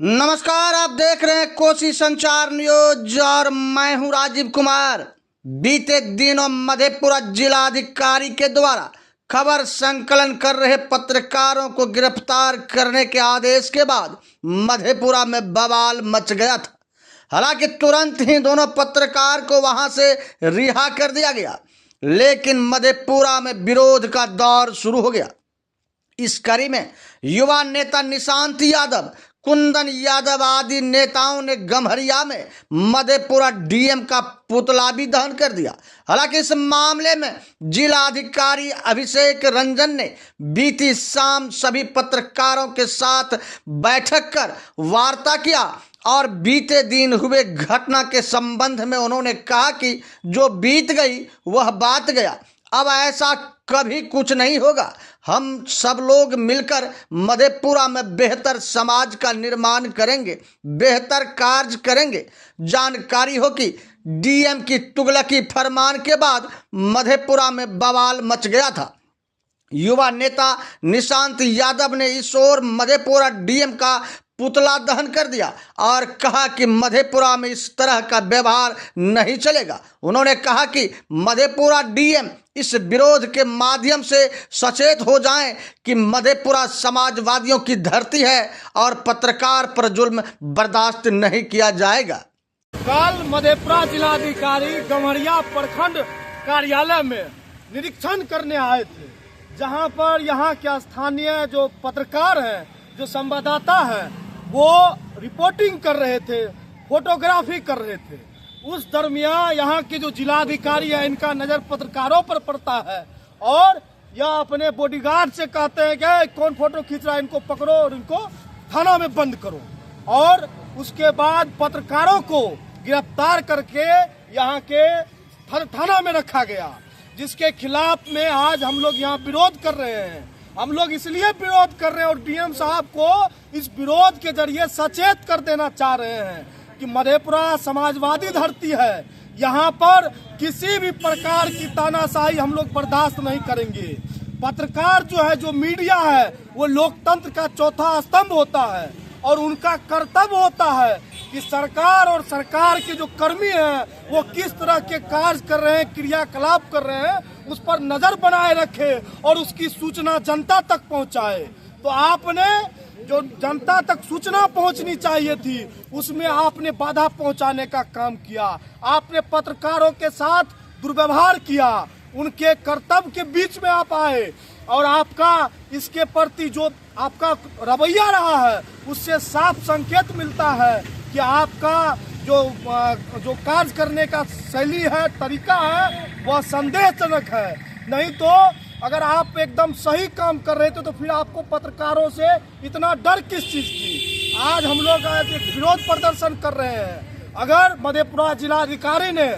नमस्कार, आप देख रहे हैं कोसी संचार न्यूज और मैं हूं राजीव कुमार। बीते दिनों मधेपुरा जिलाधिकारी के द्वारा खबर संकलन कर रहे पत्रकारों को गिरफ्तार करने के आदेश के बाद मधेपुरा में बवाल मच गया था। हालांकि तुरंत ही दोनों पत्रकार को वहां से रिहा कर दिया गया, लेकिन मधेपुरा में विरोध का दौर शुरू हो गया। इस कड़ी में युवा नेता निशांत यादव, कुंदन यादव आदि नेताओं ने गम्हरिया में मधेपुरा डीएम का पुतला भी दहन कर दिया। हालांकि इस मामले में जिलाधिकारी अभिषेक रंजन ने बीती शाम सभी पत्रकारों के साथ बैठक कर वार्ता किया और बीते दिन हुए घटना के संबंध में उन्होंने कहा कि जो बीत गई वह बात गया, अब ऐसा कभी कुछ नहीं होगा। हम सब लोग मिलकर मधेपुरा में बेहतर समाज का निर्माण करेंगे, बेहतर कार्य करेंगे। जानकारी हो कि डीएम की तुगलकी फरमान के बाद मधेपुरा में बवाल मच गया था। युवा नेता निशांत यादव ने इस ओर मधेपुरा डीएम का पुतला दहन कर दिया और कहा कि मधेपुरा में इस तरह का व्यवहार नहीं चलेगा। उन्होंने कहा कि मधेपुरा डीएम इस विरोध के माध्यम से सचेत हो जाएं कि मधेपुरा समाजवादियों की धरती है और पत्रकार पर जुल्म बर्दाश्त नहीं किया जाएगा। कल मधेपुरा जिलाधिकारी गम्हरिया प्रखंड कार्यालय में निरीक्षण करने आए थे, जहां पर यहाँ के स्थानीय जो पत्रकार हैं, जो संवाददाता हैं, वो रिपोर्टिंग कर रहे थे, फोटोग्राफी कर रहे थे। उस दरमियान यहाँ के जो जिलाधिकारी है, इनका नजर पत्रकारों पर पड़ता है और यह अपने बॉडीगार्ड से कहते हैं कि कौन फोटो खींच रहा है, इनको पकड़ो और इनको थाना में बंद करो। और उसके बाद पत्रकारों को गिरफ्तार करके यहाँ के थाना में रखा गया, जिसके खिलाफ में आज हम लोग यहाँ विरोध कर रहे हैं। हम लोग इसलिए विरोध कर रहे हैं और डीएम साहब को इस विरोध के जरिए सचेत कर देना चाह रहे हैं कि मधेपुरा समाजवादी धरती है। यहाँ पर किसी भी प्रकार की तानाशाही हम लोग बर्दाश्त नहीं करेंगे। पत्रकार जो है, जो मीडिया है, वो लोकतंत्र का चौथा स्तंभ होता है और उनका कर्तव्य होता है कि सरकार और सरकार के जो कर्मी हैं वो किस तरह के कार्य कर रहे हैं, क्रियाकलाप कर रहे हैं, उस पर नजर बनाए रखे और उसकी सूचना जनता तक पहुंचाए। तो आपने जो जनता तक सूचना पहुंचनी चाहिए थी, उसमें आपने बाधा पहुंचाने का काम किया। आपने पत्रकारों के साथ दुर्व्यवहार किया, उनके कर्तव्य के बीच में आप आए और आपका इसके प्रति जो आपका रवैया रहा है, उससे साफ संकेत मिलता है कि आपका जो कार्य करने का शैली है, तरीका है, वह संदेहजनक है। नहीं तो अगर आप एकदम सही काम कर रहे थे तो फिर आपको पत्रकारों से इतना डर किस चीज की। आज हम लोग एक विरोध प्रदर्शन कर रहे हैं। अगर मधेपुरा जिलाधिकारी ने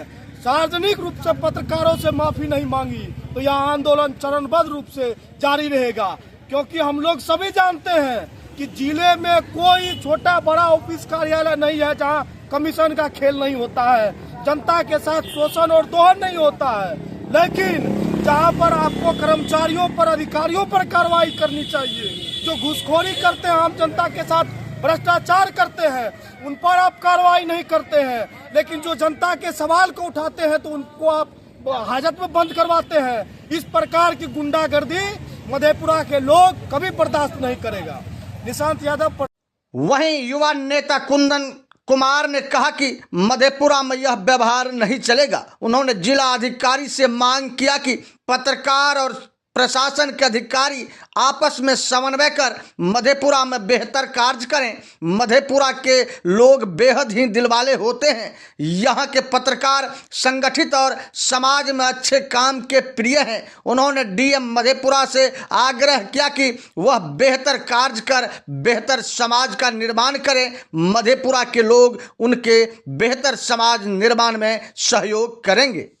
सार्वजनिक रूप से पत्रकारों से माफी नहीं मांगी तो यह आंदोलन चरणबद्ध रूप से जारी रहेगा, क्योंकि हम लोग सभी जानते हैं कि जिले में कोई छोटा बड़ा ऑफिस कार्यालय नहीं है जहां कमीशन का खेल नहीं होता है, जनता के साथ शोषण और दोहन नहीं होता है। लेकिन जहां पर आपको कर्मचारियों पर, अधिकारियों पर कार्रवाई करनी चाहिए, जो घूसखोरी करते हैं, आम जनता के साथ भ्रष्टाचार करते हैं, उन पर आप कार्रवाई नहीं करते हैं। लेकिन जो जनता के सवाल को उठाते हैं तो उनको आप हाजत में बंद करवाते हैं। इस प्रकार की गुंडागर्दी मधेपुरा के लोग कभी बर्दाश्त नहीं करेगा। निशांत यादव। वहीं युवा नेता कुंदन कुमार ने कहा कि मधेपुरा में यह व्यवहार नहीं चलेगा। उन्होंने जिला अधिकारी से मांग किया कि पत्रकार और प्रशासन के अधिकारी आपस में समन्वय कर मधेपुरा में बेहतर कार्य करें। मधेपुरा के लोग बेहद ही दिलवाले होते हैं। यहाँ के पत्रकार संगठित और समाज में अच्छे काम के प्रिय हैं। उन्होंने डीएम मधेपुरा से आग्रह किया कि वह बेहतर कार्य कर बेहतर समाज का निर्माण करें। मधेपुरा के लोग उनके बेहतर समाज निर्माण में सहयोग करेंगे।